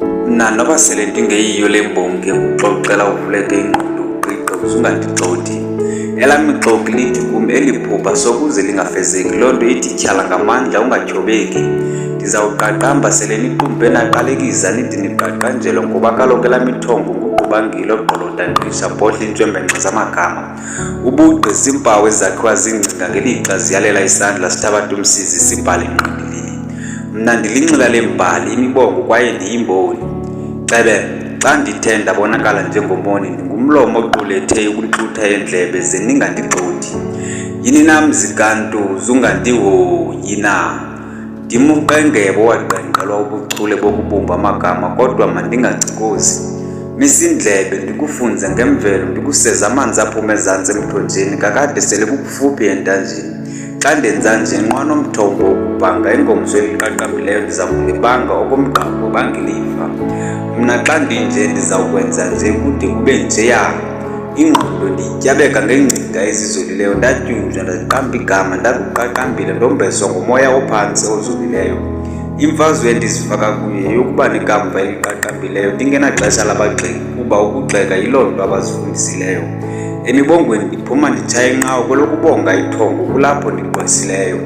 Mna noba sele ndingeyiyo le mbongi ukuxoxela uvuleke ingqondo uqiqe uzungandixothi. Elam ixoki lithi kum eli phupha sokuze lingafezeki, loo nto ithi tyhala ngamandla ungatyhobeki. Ndizawuqaqamba sele niqumbe naqalekiza nithi niqaqanjelwe, ngoba kaloku elam ithongo nguqubangile ogqolota nqisha bhodla iintswembengxa zamagama. Ubugqi ziimpawu ezakhiwa zingcinga ngelixa ziyalela isandla sithabatha umsizi sibhale ingqindilili. Mna ndilinxila lembali imibongo kwaye ndiyimboni. Cebe, xa ndithe ndabonakala njengomoni ndingumlomo oqulethe ukuntlutha yeendlebe ze ningandigxothi. Yini nam zikantu zungandihoyi na? Ndimuqengebo waqenqelwa ubuchule bokubumba amagama, kodwa mandingacikozi. Misindlebe ndikufunze ngemvelo, ndikuseza amanzi aphume ezantsi emthonjeni, kakade sele kukufuphi entanjeni. Xa ndenza nje nqwa nomthombo wokubhanga ingomso eliqaqambileyo ndiza kulibanga okomgqabo bangilifa. Mna xa ndinje ndizawukwenza nje kude kube njeya. Ingqondo ndiyityabeka ngengcinga ezizolileyo, ndatyunjwa ndaziqamba igama ndakuqaqambile ndombeswa ngomoya ophantsi ozolileyo. Imfazwe endizifaka kuyo yeyokuba nekamva eliqaqambileyo ndingenaxesha labagxeki, kuba ukugxeka yiloo nto abazifundisileyo. Emibongweni ndiphuma nditshaya inqawo, kwelokubonga ithongo kulapho ndigqwesileyo.